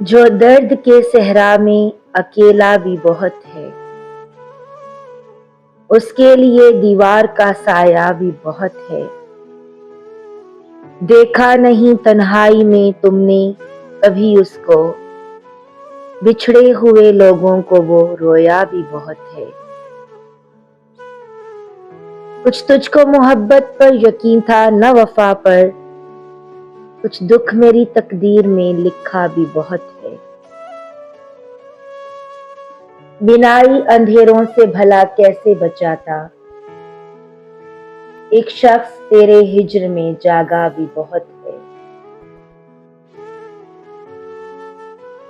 जो दर्द के सहरा में अकेला भी बहुत है, उसके लिए दीवार का साया भी बहुत है। देखा नहीं तन्हाई में तुमने कभी उसको, बिछड़े हुए लोगों को वो रोया भी बहुत है। कुछ तुझको मोहब्बत पर यकीन था न वफा पर, कुछ दुख मेरी तकदीर में लिखा भी बहुत है। बिनाई अंधेरों से भला कैसे बचाता, एक शख्स तेरे हिज्र में जागा भी बहुत है।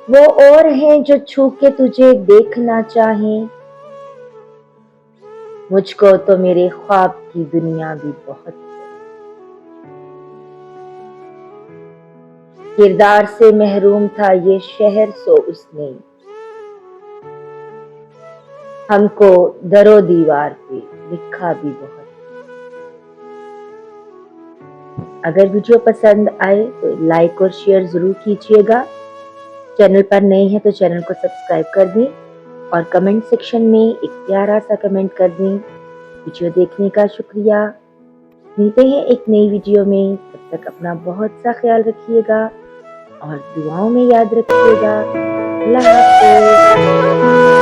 वो और हैं जो छू के तुझे देखना चाहें, मुझको तो मेरे ख्वाब की दुनिया भी बहुत है। किरदार से महरूम था ये शहर सो उसने, हमको दरो दीवार पे लिखा भी बहुत है। अगर वीडियो पसंद आए तो लाइक और शेयर जरूर कीजिएगा। चैनल पर नए हैं तो चैनल को सब्सक्राइब कर दें और कमेंट सेक्शन में एक प्यारा सा कमेंट कर दें। वीडियो देखने का शुक्रिया। मिलते हैं एक नई वीडियो में, तब तक अपना बहुत सा ख्याल रखिएगा और दुआओं में याद रखिएगा। अल्लाह हाफ़िज़।